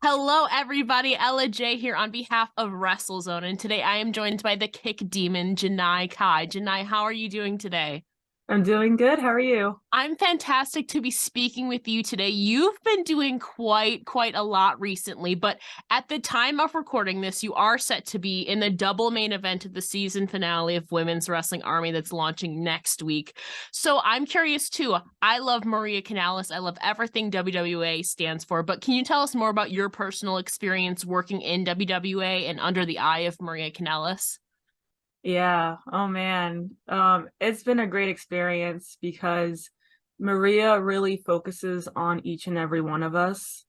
Hello, everybody. Ella J here on behalf of WrestleZone, and today I am joined by the Kick Demon, Janai Kai. Janai, how are you doing today? I'm doing good. How are you? I'm fantastic to be speaking with you today. You've been doing quite a lot recently, but at the time of recording this, you are set to be in the double main event of the season finale of Women's Wrestling Army that's launching next week. So I'm curious too. I love Maria Kanellis. I love everything WWA stands for, but can you tell us more about your personal experience working in WWA and under the eye of Maria Kanellis? Yeah. Oh man. It's been a great experience because Maria really focuses on each and every one of us.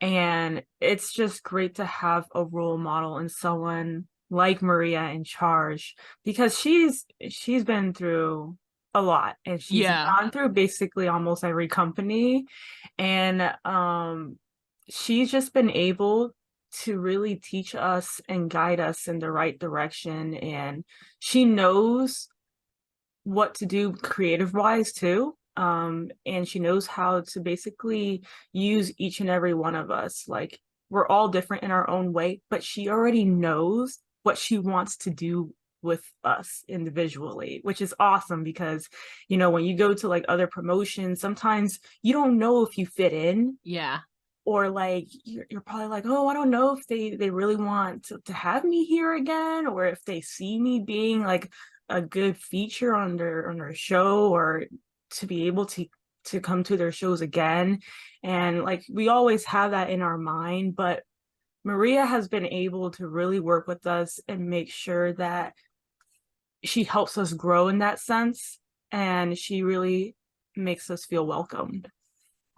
And it's just great to have a role model and someone like Maria in charge because she's been through a lot and she's Yeah. gone through basically almost every company. And she's just been able to really teach us and guide us in the right direction. And she knows what to do creative wise too. And she knows how to basically use each and every one of us. Like we're all different in our own way, but she already knows what she wants to do with us individually, which is awesome because, when you go to like other promotions, sometimes you don't know if you fit in, Yeah. or like you're probably like, oh, I don't know if they really want to have me here again, or if they see me being like a good feature on their show, or to be able to come to their shows again. And like we always have that in our mind, but Maria has been able to really work with us and make sure that she helps us grow in that sense, and she really makes us feel welcomed.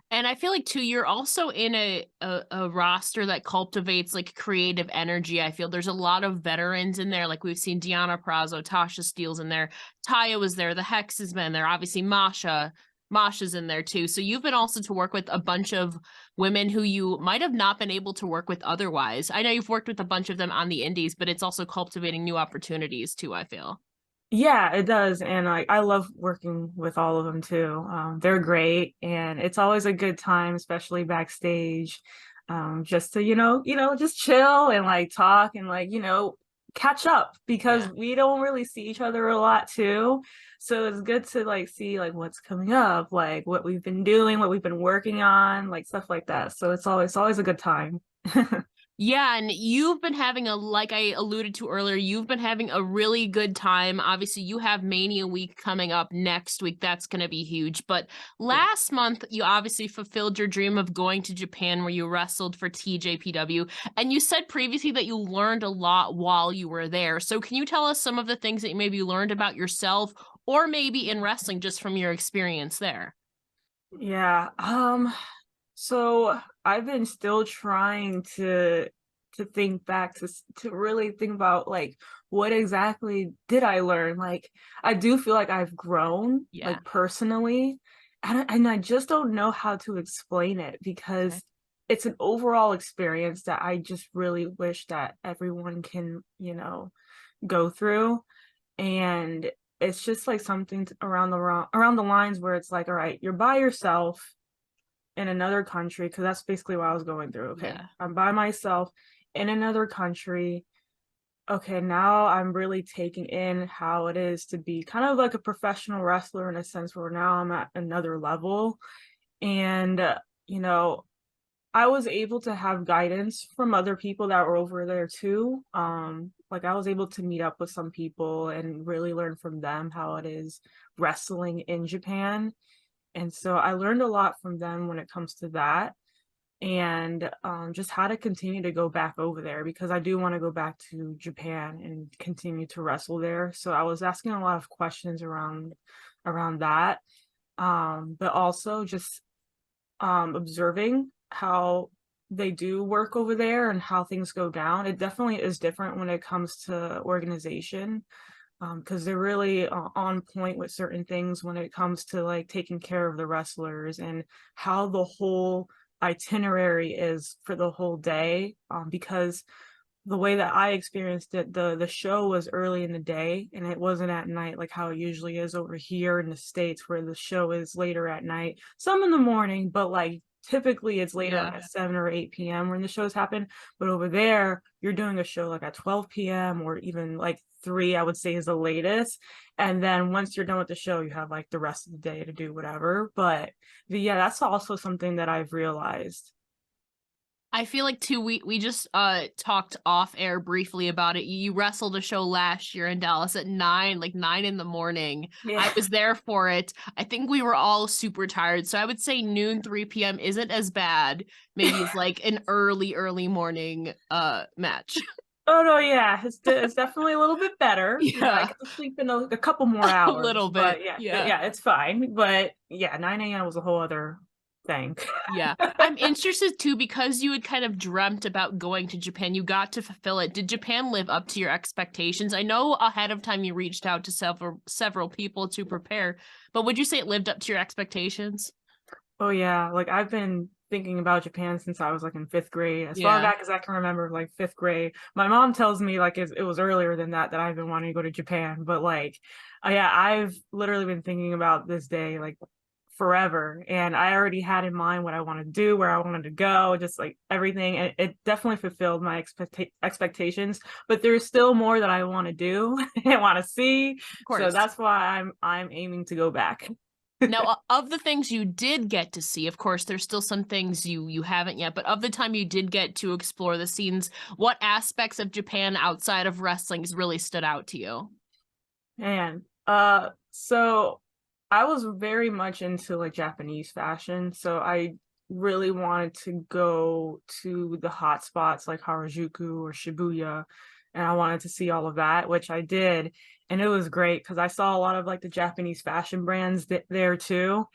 And I feel like too, you're also in a roster that cultivates like creative energy. I feel there's a lot of veterans in there. Like we've seen Deanna Prazo, Tasha Steele's in there, Taya was there, the Hex has been there, obviously Masha's in there too. So you've been also to work with a bunch of women who you might have not been able to work with otherwise. I know you've worked with a bunch of them on the indies, but it's also cultivating new opportunities too, I feel. Yeah, it does. And I love working with all of them too. They're great, and it's always a good time, especially backstage, just to, just chill and like talk and like, catch up because Yeah. we don't really see each other a lot too. So it's good to like see like what's coming up, like what we've been doing, what we've been working on, like stuff like that. So it's always a good time. Yeah, and you've been having like I alluded to earlier, you've been having a really good time. Obviously, you have Mania Week coming up next week. That's going to be huge. But Yeah. last month, you obviously fulfilled your dream of going to Japan where you wrestled for TJPW. And you said previously that you learned a lot while you were there. So can you tell us some of the things that maybe you learned about yourself or maybe in wrestling just from your experience there? Yeah. So I've been still trying to think back to really think about like what exactly did I learn? Like I do feel like I've grown Yeah. like personally, and I just don't know how to explain it Okay. because it's an overall experience that I just really wish that everyone can, go through. And it's just like something around the lines where it's like, all right, you're by yourself in another country, because that's basically what I was going through. Okay, Yeah. I'm by myself in another country. Okay, now I'm really taking in how it is to be kind of like a professional wrestler in a sense where now I'm at another level. And, you know, I was able to have guidance from other people that were over there too. Like I was able to meet up with some people and really learn from them how it is wrestling in Japan. And so I learned a lot from them when it comes to that, and just how to continue to go back over there because I do want to go back to Japan and continue to wrestle there. So I was asking a lot of questions around that, but also just observing how they do work over there and how things go down. It definitely is different when it comes to organization, because they're really on point with certain things when it comes to like taking care of the wrestlers and how the whole itinerary is for the whole day. Because the way that I experienced it, the show was early in the day and it wasn't at night like how it usually is over here in the States where the show is later at night, some in the morning, but like typically it's later, like Yeah. at 7 or 8 p.m. when the shows happen. But over there, you're doing a show like at 12 p.m. or even like 3, I would say is the latest. And then once you're done with the show, you have like the rest of the day to do whatever. But yeah, that's also something that I've realized. I feel like too we just talked off air briefly about it. You wrestled a show last year in Dallas at 9, like 9 in the morning. Yeah. I was there for it. I think we were all super tired. So I would say noon, 3 p.m. isn't as bad, maybe it's like an early morning match. Oh no, yeah, it's definitely a little bit better. You know, I Yeah. get to sleep in a couple more A hours, little but bit. yeah, Yeah. yeah, it's fine. But yeah, 9 a.m. was a whole other thing. Yeah. I'm interested too because you had kind of dreamt about going to Japan. You got to fulfill it. Did Japan live up to your expectations? I know ahead of time you reached out to several people to prepare, but would you say it lived up to your expectations? Oh yeah, like I've been thinking about Japan since I was like in 5th grade, as far Yeah. back as I can remember, like 5th grade. My mom tells me like it was earlier than that I've been wanting to go to Japan, but like, yeah, I've literally been thinking about this day like forever, and I already had in mind what I want to do, where I wanted to go, just like everything, and it definitely fulfilled my expectations. But there's still more that I want to do and want to see, Of so course. that's why I'm aiming to go back. Now, of the things you did get to see, of course, there's still some things you haven't yet, but of the time you did get to explore the scenes, what aspects of Japan outside of wrestling has really stood out to you? Man, so I was very much into like Japanese fashion, so I really wanted to go to the hot spots like Harajuku or Shibuya, and I wanted to see all of that, which I did, and it was great because I saw a lot of like the Japanese fashion brands there too,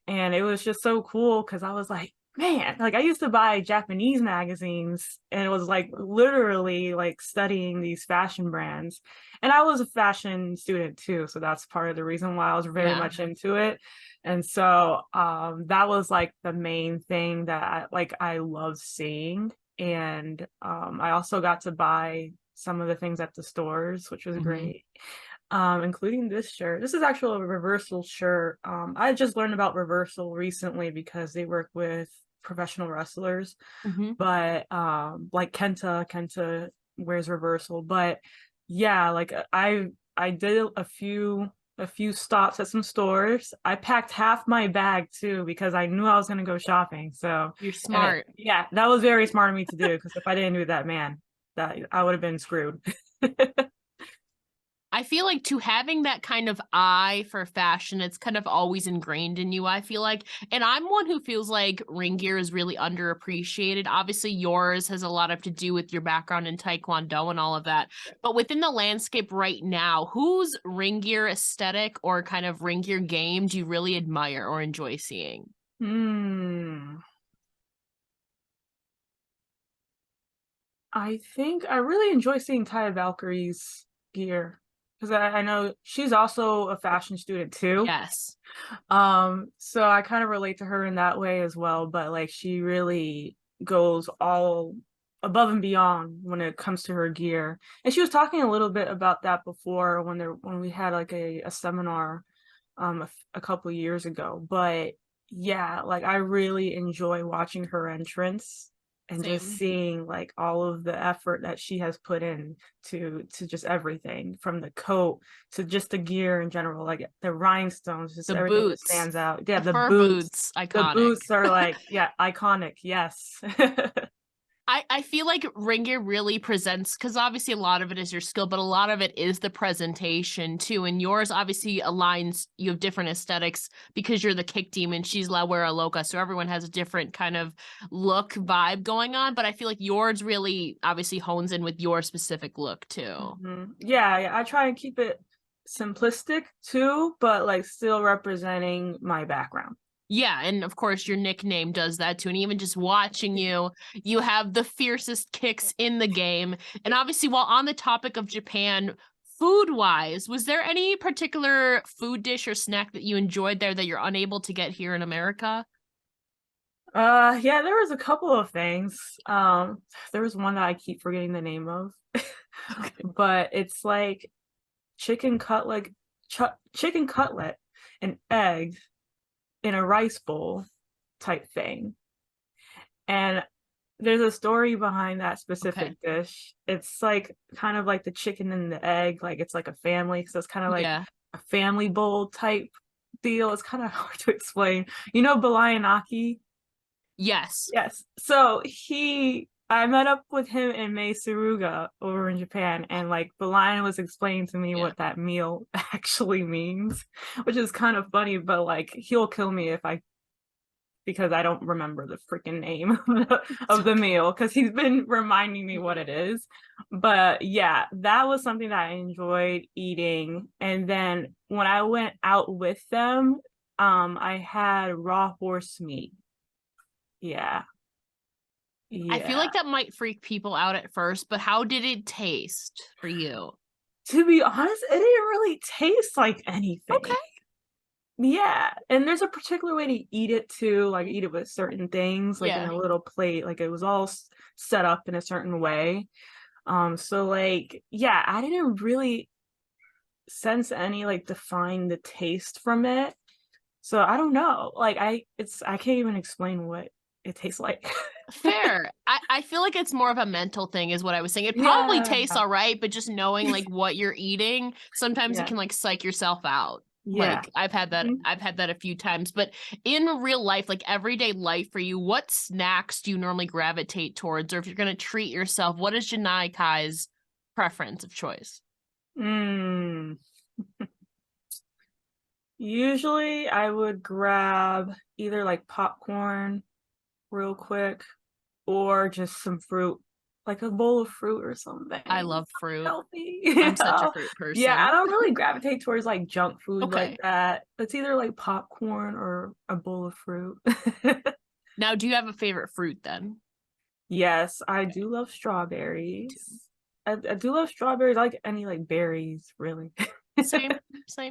and it was just so cool because I was like, man, like I used to buy Japanese magazines, and it was like literally like studying these fashion brands, and I was a fashion student too, so that's part of the reason why I was very Yeah. much into it. And so that was like the main thing that I love seeing. And I also got to buy some of the things at the stores, which was Hmm. great. Including this shirt. This is actually a reversal shirt. I just learned about reversal recently because they work with professional wrestlers, Hmm. but like Kenta wears reversal. But yeah, like I did a few stops at some stores. I packed half my bag too because I knew I was gonna go shopping. So, You're and smart. yeah, that was very smart of me to do because if I didn't do that, man, that I would have been screwed. I feel like to having that kind of eye for fashion, it's kind of always ingrained in you, I feel like. And I'm one who feels like ring gear is really underappreciated. Obviously, yours has a lot of to do with your background in Taekwondo and all of that. But within the landscape right now, whose ring gear aesthetic or kind of ring gear game do you really admire or enjoy seeing? Hmm. I think I really enjoy seeing Taya Valkyrie's gear because I know she's also a fashion student too. Yes. So I kind of relate to her in that way as well, but like she really goes all above and beyond when it comes to her gear. And she was talking a little bit about that before when we had like a seminar a couple years ago. But yeah, like I really enjoy watching her entrance and just Same. seeing like all of the effort that she has put in to just everything from the coat to just the gear in general, like the rhinestones, just The everything just boots, stands out. Yeah, the fur boots, the iconic. boots are like, yeah, iconic. Yes. I feel like ring gear really presents because obviously a lot of it is your skill, but a lot of it is the presentation too. And yours obviously aligns, you have different aesthetics because you're the kick team and she's La Wera Loca. So everyone has a different kind of look vibe going on. But I feel like yours really obviously hones in with your specific look too. Yeah, yeah, I try and keep it simplistic too, but like still representing my background. Yeah, and of course your nickname does that too. And even just watching you, you have the fiercest kicks in the game. And obviously, while on the topic of Japan, food-wise, was there any particular food dish or snack that you enjoyed there that you're unable to get here in America? Yeah, there was a couple of things. There was one that I keep forgetting the name of, Okay. but it's like chicken cutlet, chicken cutlet, and egg in a rice bowl type thing. And there's a story behind that Okay. specific dish. It's like kind of like the chicken and the egg, like it's like a family, so it's kind of like Yeah. a family bowl type deal. It's kind of hard to explain. You know Balayanaki? Yes. Yes. So I met up with him in May Suruga over in Japan, and like the lion was explaining to me Yeah. what that meal actually means, which is kind of funny, but like he'll kill me if I because I don't remember the freaking name It's of the okay. meal because he's been reminding me what it is. But yeah, that was something that I enjoyed eating. And then when I went out with them, I had raw horse meat. Yeah. I feel Yeah. like that might freak people out at first, but how did it taste for you? To be honest, it didn't really taste like anything. Okay. Yeah, and there's a particular way to eat it too, like eat it with certain things, like in Yeah. a little plate, like it was all set up in a certain way. So like, yeah, I didn't really sense any like define the taste from it. So I don't know. Like I can't even explain what it tastes like. Fair. I feel like it's more of a mental thing is what I was saying. It probably Yeah. tastes all right, but just knowing like what you're eating, sometimes it Yeah. can like psych yourself out. Yeah. Like Mhm. I've had that a few times, but in real life, like everyday life for you, what snacks do you normally gravitate towards? Or if you're gonna treat yourself, what is Janai Kai's preference of choice? Mm. Usually I would grab either like popcorn real quick or just some fruit, like a bowl of fruit or I something. love fruit. Healthy, you I'm such a know? fruit Yeah, I person. don't really gravitate towards like junk food like Okay. that. It's either like popcorn or a bowl of fruit. Now, do you have a favorite fruit then? Yes, I Okay, do love me too. strawberries. I do love strawberries, I like any like berries, really. Same,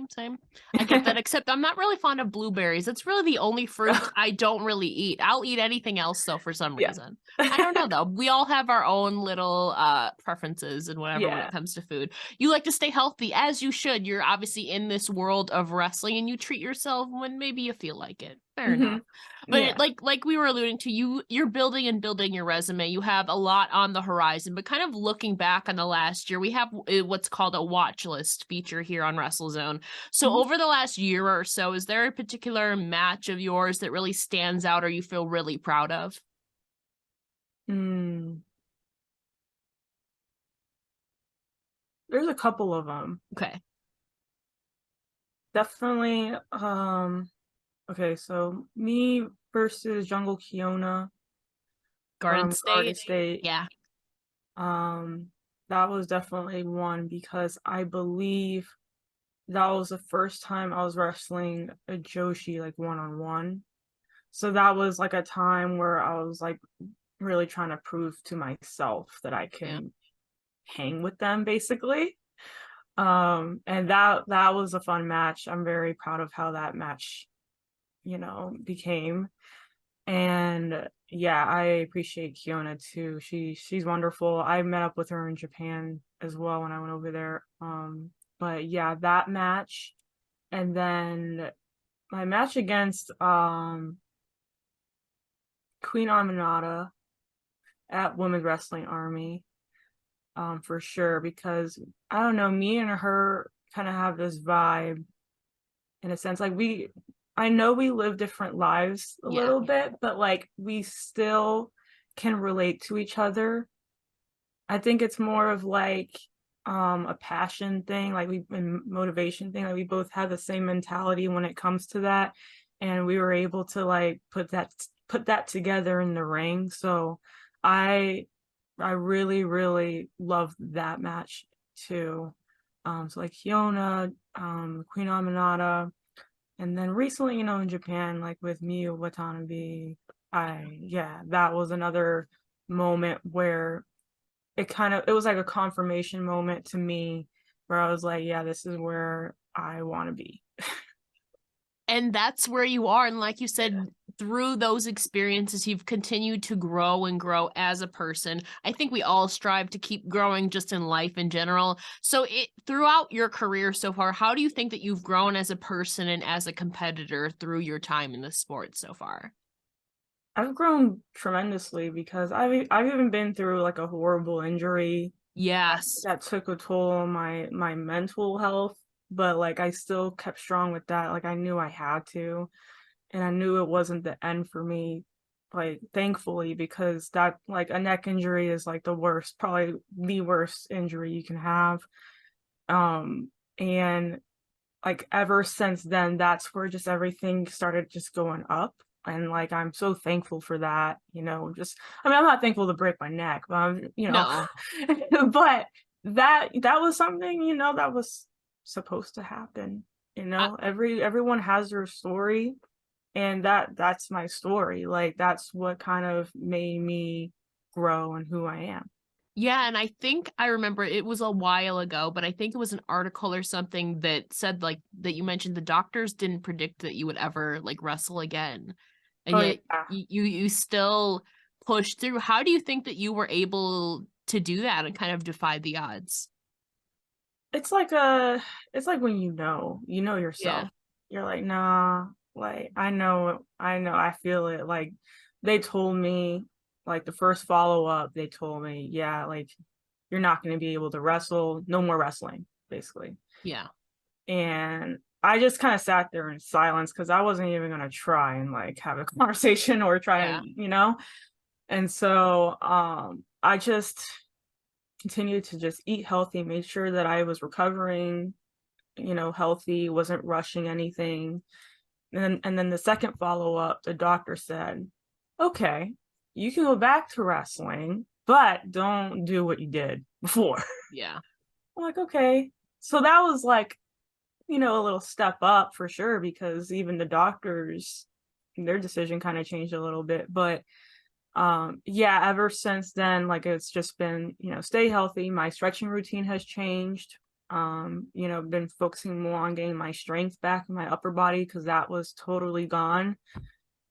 same. I get that, except I'm not really fond of blueberries. That's really the only fruit I don't really eat. I'll eat anything else though for some Yeah. reason. I don't know though. We all have our own little preferences and whatever when it Yeah. comes to food. You like to stay healthy as you should. You're obviously in this world of wrestling and you treat yourself when maybe you feel like it. Fair enough. Mhm. But it, Yeah. like we were alluding to, you're building and building your resume. You have a lot on the horizon, but kind of looking back on the last year, we have what's called a watch list feature here on WrestleZone. So Mhm. over the last year or so, is there a particular match of yours that really stands out or you feel really proud of? Mm. There's a couple of them. Okay. Definitely, okay, so me versus Jungle Kiona Garden from Garden State? State. Yeah. Um, that was definitely one because I believe that was the first time I was wrestling a Joshi like one on one. So that was like a time where I was like really trying to prove to myself that I Yeah. can hang with them basically. And that was a fun match. I'm very proud of how that match, became. And yeah, I appreciate Kiona too. She's wonderful. I met up with her in Japan as well when I went over there. But yeah, that match and then my match against Queen Aminata at Women's Wrestling Army, for sure, because I don't know, me and her kind of have this vibe in a sense. Like I know we live different lives a Yeah. little bit, but like we still can relate to each other. I think it's more of like a passion thing, like we and motivation thing. Like we both have the same mentality when it comes to that. And we were able to like put that together in the ring. So I I really, really loved that match too. So like Fiona, Queen Aminata, and then recently, in Japan, like with Miyu Watanabe, yeah, that was another moment where it was like a confirmation moment to me where I was like, yeah, this is where I want to be. And that's where you are. And like you Yeah. said, through those experiences, you've continued to grow and grow as a person. I think we all strive to keep growing just in life in general. So throughout your career so far, how do you think that you've grown as a person and as a competitor through your time in the sport so far? I've grown tremendously because I've even been through like a horrible injury Yes. that took a toll on my mental health, but like I still kept strong with that. Like I knew I had to, and I knew it wasn't the end for me. Like thankfully, because that like a neck injury is like the worst, probably the worst injury you can have. And like ever since then, that's where just everything started just going up. And like I'm so thankful for that, just I mean, I'm not thankful to break my neck, but No. but that was something, that was supposed to happen. Everyone has their story, and that's my story. Like that's what kind of made me grow and who I am. Yeah, and I think I remember it was a while ago, but I think it was an article or something that said like that you mentioned the doctors didn't predict that you would ever like wrestle again. And Oh yet yeah. you still pushed through. How do you think that you were able to do that and kind of defy the odds? It's like a it's like when you know Yeah. yourself. You're like, "Nah, like, I know, I feel it." Like, they told me, like, the first follow-up, they told me, "Yeah, like, you're not gonna be able to wrestle, no more wrestling," basically. Yeah. And I just kinda sat there in silence because I wasn't even gonna try and, like, have a conversation or try Yeah. and And so, I just continued to just eat healthy, made sure that I was recovering, healthy, wasn't rushing anything. And then the second follow-up, the doctor said, "Okay, you can go back to wrestling, but don't do what you did before." Yeah. I'm like, "Okay." So that was like, a little step up for sure because even the doctors, their decision kind of changed a little bit. But yeah, ever since then, like it's just been, stay healthy. My stretching routine has changed. Been focusing more on getting my strength back in my upper body because that was totally gone.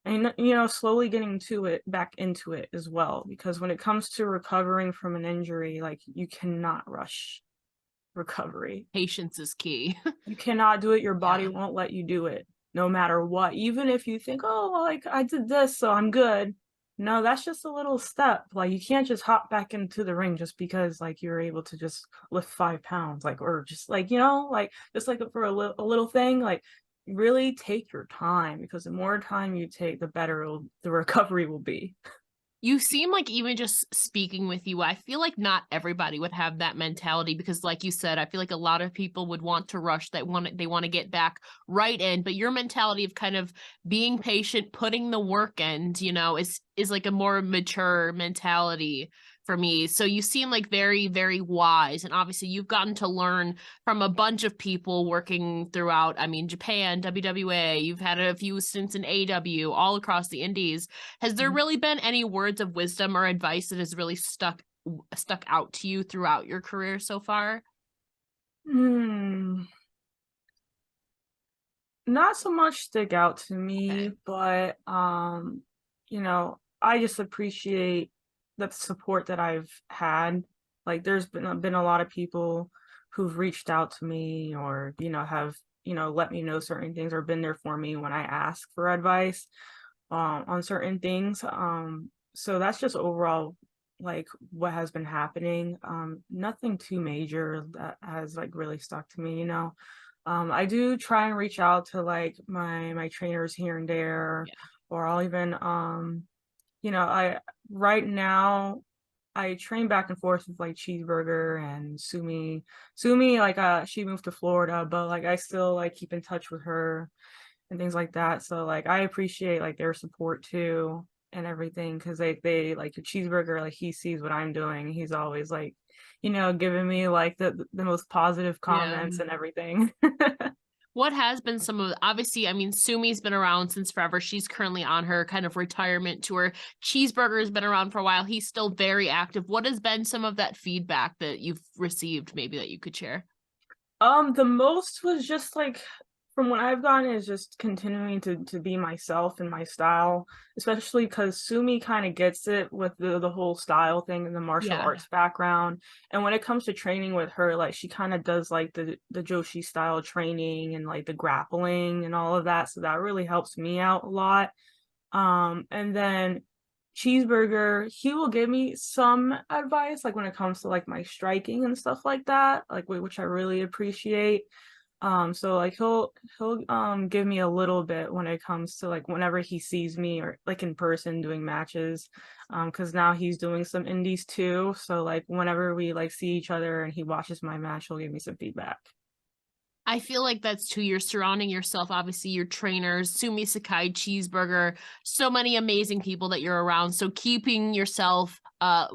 And slowly getting to it back into it as well. Because when it comes to recovering from an injury, like you cannot rush recovery. Patience is key. You cannot do it. Your body Yeah. won't let you do it, no matter what. Even if you think, oh, well, like I did this, so I'm good. No, that's just a little step. Like you can't just hop back into the ring just because like you're able to just lift 5 pounds, like or just like like just like for a little thing. Like really take your time because the more time you take, the better the recovery will be. You seem like even just speaking with you, I feel like not everybody would have that mentality because like you said, I feel like a lot of people would want to rush that want they want to get back right in, but your mentality of kind of being patient, putting the work in, is like a more mature mentality for me. So you seem like very, very wise. And obviously you've gotten to learn from a bunch of people working throughout, I mean, Japan, WWA, you've had a few stints in AW, all across the indies. Has there Mhm. really been any words of wisdom or advice that has really stuck out to you throughout your career so far? Hmm. Not so much stick out to Okay. me, but, I just appreciate the support that I've had. Like, there's been a lot of people who've reached out to me or, have, let me know certain things or been there for me when I ask for advice, on certain things. So that's just overall, like, what has been happening. Nothing too major that has, like, really stuck to me. I do try and reach out to like my trainers here and there, Yeah. or I'll even I right now I train back and forth with like Cheeseburger and Sumi. Sumi, like she moved to Florida, but like I still like keep in touch with her and things like that. So like I appreciate like their support too and everything because they like the Cheeseburger, like he sees what I'm doing. He's always like, giving me like the most positive Yeah. comments and everything. What has been some of obviously, I mean, Sumi's been around since forever. She's currently on her kind of retirement tour. Cheeseburger has been around for a while. He's still very active. What has been some of that feedback that you've received, maybe that you could share? The most was just like from what I've gotten is just continuing to be myself and my style, especially because Sumi kind of gets it with the whole style thing and the martial Yeah. arts background. And when it comes to training with her, like she kind of does like the Joshi style training and like the grappling and all of that. So that really helps me out a lot. And then Cheeseburger, he will give me some advice, like when it comes to like my striking and stuff like that, like which I really appreciate. So like he'll give me a little bit when it comes to like whenever he sees me or like in person doing matches. Because now he's doing some indies too. So like whenever we like see each other and he watches my match, he'll give me some feedback. I feel like that's too. You're surrounding yourself, obviously, your trainers, Sumi Sakai, Cheeseburger, so many amazing people that you're around. So keeping yourself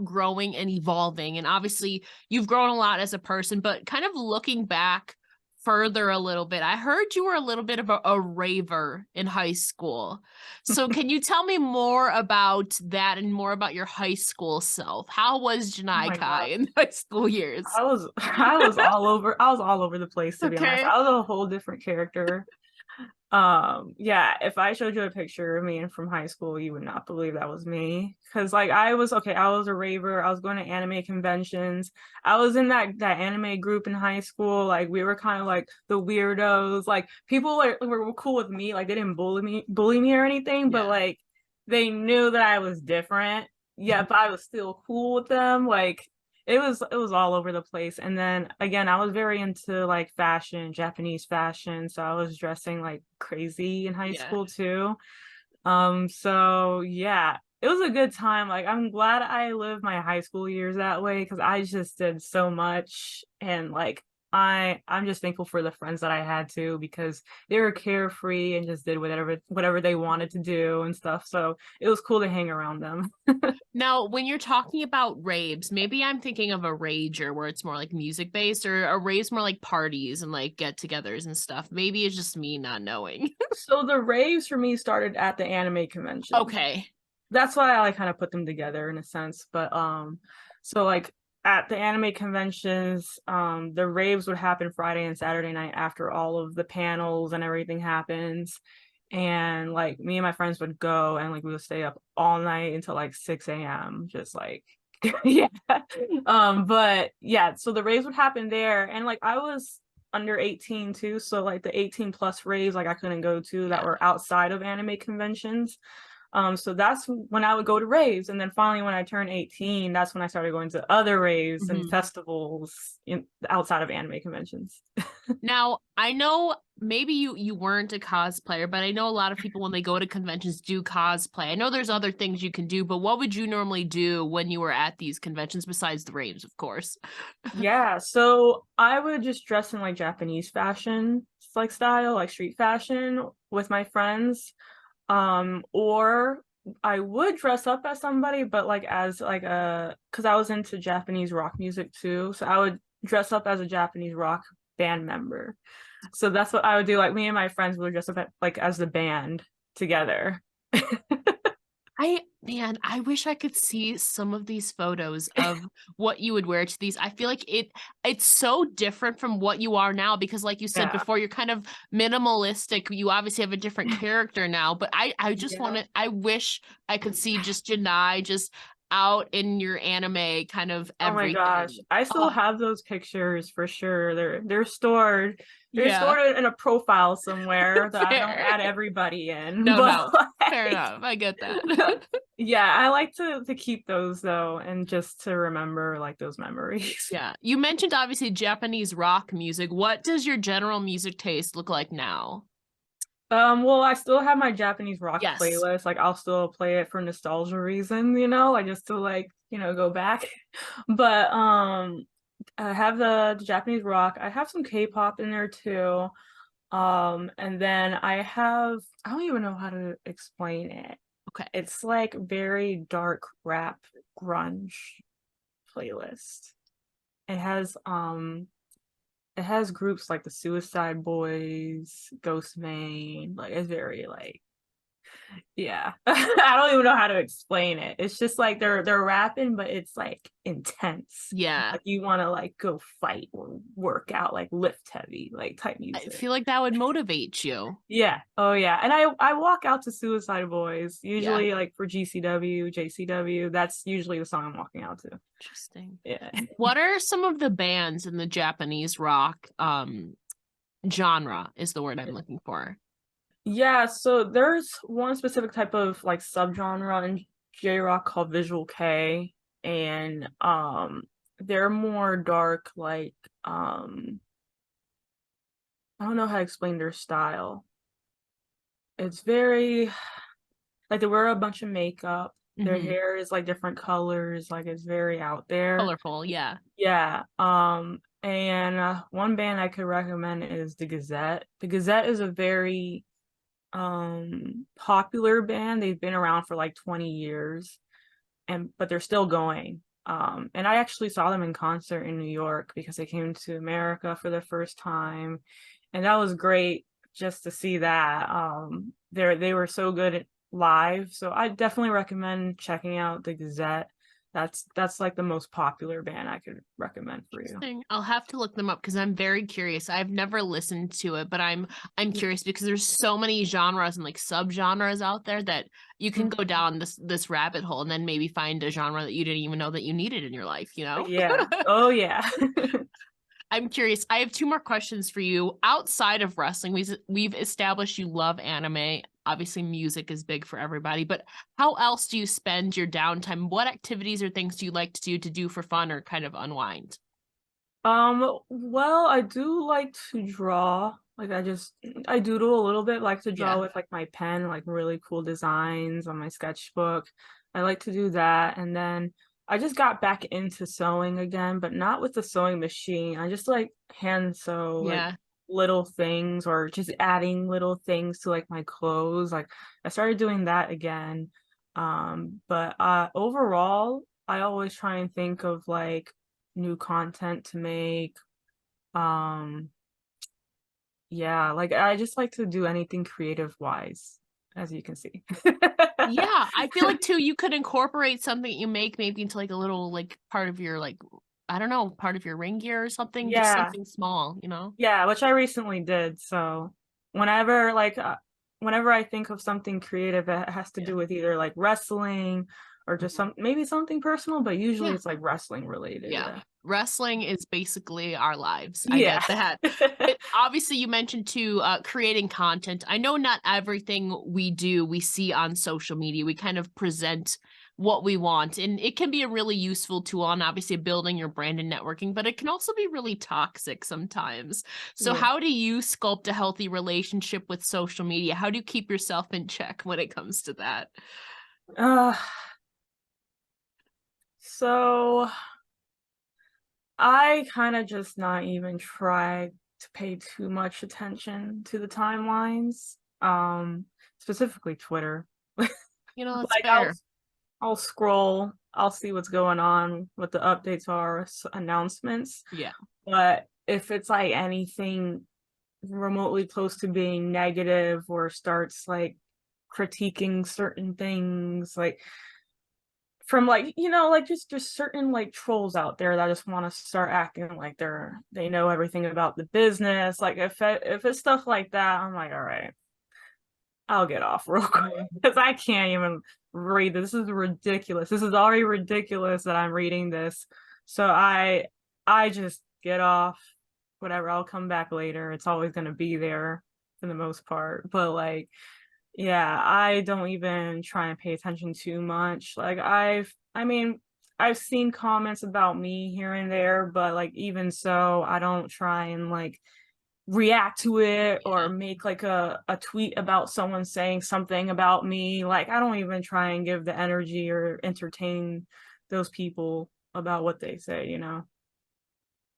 growing and evolving. And obviously, you've grown a lot as a person, but kind of looking back further a little bit, I heard you were a little bit of a raver in high school. So can you tell me more about that and more about your high school self? How was Oh Janai my Kai gosh. in high school years? I was all over the place, to be honest. Okay. I was a whole different character. Yeah, if I showed you a picture of me from high school, you would not believe that was me. Because like I was a raver. I was going to anime conventions. I was in that anime group in high school. Like we were kind of like the weirdos. Like people were cool with me. Like they didn't bully me or anything, but Yeah. like they knew that I was different. Yeah, but I was still cool with them. Like it was all over the place. And then again, I was very into like fashion, Japanese fashion, so I was dressing like crazy in high Yeah. school too. So yeah, it was a good time. Like I'm glad I lived my high school years that way because I just did so much, and like I'm just thankful for the friends that I had too because they were carefree and just did whatever they wanted to do and stuff. So it was cool to hang around them. Now, when you're talking about raves, maybe I'm thinking of a rager where it's more like music based, or a rave's more like parties and like get-togethers and stuff. Maybe it's just me not knowing. So the raves for me started at the anime convention. Okay. That's why I like kind of put them together in a sense. But so like at the anime conventions, the raves would happen Friday and Saturday night after all of the panels and everything happens. And like me and my friends would go and like we would stay up all night until like 6 a.m. just like yeah. But yeah, so the raves would happen there. And like I was under 18 too. So like the 18 plus raves like I couldn't go to that Yeah. were outside of anime conventions. So that's when I would go to raves. And then finally, when I turned 18, that's when I started going to other raves and Mhm. festivals outside of anime conventions. Now, I know maybe you weren't a cosplayer, but I know a lot of people when they go to conventions do cosplay. I know there's other things you can do, but what would you normally do when you were at these conventions besides the raves, of course? Yeah, so I would just dress in like Japanese fashion, like style, like street fashion with my friends. Or I would dress up as somebody, but like as like a, because I was into Japanese rock music too, so I would dress up as a Japanese rock band member. So that's what I would do. Like me and my friends would dress up like as the band together. I wish I could see some of these photos of what you would wear to these. I feel like it's so different from what you are now because like you said Yeah. before, you're kind of minimalistic. You obviously have a different character now, but I just want Yeah. to I wish I could see just Janai just out in your anime kind of Oh my gosh. everything. I still Oh, have those pictures for sure. They're stored. They're yeah. stored in a profile somewhere that I don't Fair. add everybody in. No, But no. Fair like, enough. I get that. yeah, I like to keep those though and just to remember like those memories. Yeah. You mentioned obviously Japanese rock music. What does your general music taste look like now? Well, I still have my Japanese rock Yes. playlist. Like I'll still play it for nostalgia reasons, like just to like, go back. But I have the Japanese rock. I have some K-pop in there too. And then I don't even know how to explain it. Okay. It's like very dark rap grunge playlist. It has it has groups like the Suicide Boys, Ghost Main, like it's very like yeah. I don't even know how to explain it. It's just like they're rapping, but it's like intense. Yeah. Like you want to like go fight or work out, like lift heavy, like type I music. feel like that would motivate you. Yeah. Oh yeah. And I walk out to Suicide Boys, Yeah. usually like for GCW, JCW. That's usually the song I'm walking out to. Interesting. Yeah. What are some of the bands in the Japanese rock genre is the word I'm looking for? Yeah, so there's one specific type of like subgenre in J-rock called Visual K, and they're more dark, like I don't know how to explain their style. It's very like they wear a bunch of makeup. Their Hmm. hair is like different colors, like it's very out there. Colorful, yeah. Yeah. And one band I could recommend is the Gazette. The Gazette is a very popular band. They've been around for like 20 years and but they're still going. And I actually saw them in concert in New York because they came to America for the first time, and that was great just to see that. They were so good at live, so I definitely recommend checking out the Gazette. That's like the most popular band I could recommend for you. Interesting. I'll have to look them up because I'm very curious. I've never listened to it, but I'm curious because there's so many genres and like subgenres out there that you can go Mhm. down this rabbit hole and then maybe find a genre that you didn't even know that you needed in your life, you know? Yeah. Oh yeah. I'm curious. I have two more questions for you. Outside of wrestling, we've established you love anime. Obviously, music is big for everybody, but how else do you spend your downtime? What activities or things do you like to do for fun or kind of unwind? Well, I do like to draw. Like I doodle a little bit, like to draw Yeah. with like my pen, like really cool designs on my sketchbook. I like to do that. And then I just got back into sewing again, but not with the sewing machine. I just like hand sew like Yeah. little things or just adding little things to like my clothes. Like I started doing that again. But overall, I always try and think of like new content to make. Um, yeah, like I just like to do anything creative wise, as you can see. Yeah, I feel like too you could incorporate something you make maybe into like a little like part of your like I don't know, part of your ring gear or something, just Yeah, something small, you know? yeah, which I recently did. So whenever like whenever I think of something creative, it has to Yeah. do with either like wrestling or just maybe something personal, but usually Yeah. it's like wrestling related. Yeah. Yeah. Wrestling is basically our lives. I Yeah. get that. But obviously you mentioned too creating content. I know not everything we do we see on social media. We kind of present what we want and it can be a really useful tool on obviously building your brand and networking, but it can also be really toxic sometimes. So Yeah. how do you sculpt a healthy relationship with social media? How do you keep yourself in check when it comes to that? Uh, so I kind of just not even try to pay too much attention to the timelines, specifically Twitter. You know, that's Like fair. I'll scroll, I'll see what's going on, what the updates are, announcements. Yeah. But if it's like anything remotely close to being negative or starts like critiquing certain things, like from like like just certain like trolls out there that just want to start acting like they know everything about the business, like if it's stuff like that, I'm like, all right, I'll get off real quick Mhm. because I can't even read this. This is ridiculous. This is already ridiculous that I'm reading this. So I just get off. Whatever, I'll come back later. It's always going to be there for the most part, but like, yeah, I don't even try and pay attention too much. Like I mean, I've seen comments about me here and there, but like even so, I don't try and like react to it or Yeah. make like a tweet about someone saying something about me. Like I don't even try and give the energy or entertain those people about what they say, you know?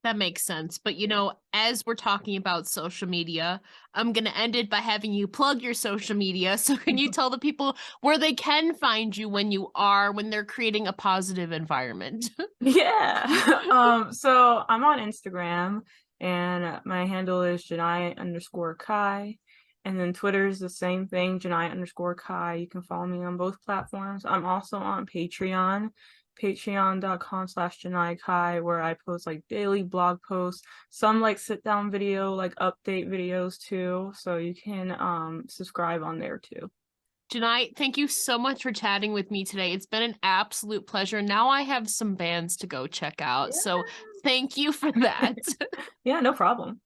That makes sense. But, you know, as we're talking about social media, I'm going to end it by having you plug your social media. So, can you tell the people where they can find you when they're creating a positive environment? Yeah. So I'm on Instagram and my handle is Janai_Kai. And then Twitter is the same thing, Janai_Kai. You can follow me on both platforms. I'm also on Patreon, patreon.com/Janai Kai, where I post like daily blog posts, some like sit down video, like update videos too. So you can subscribe on there too. Janai, thank you so much for chatting with me today. It's been an absolute pleasure. Now I have some bands to go check out. Yeah. So, thank you for that. Yeah, no problem.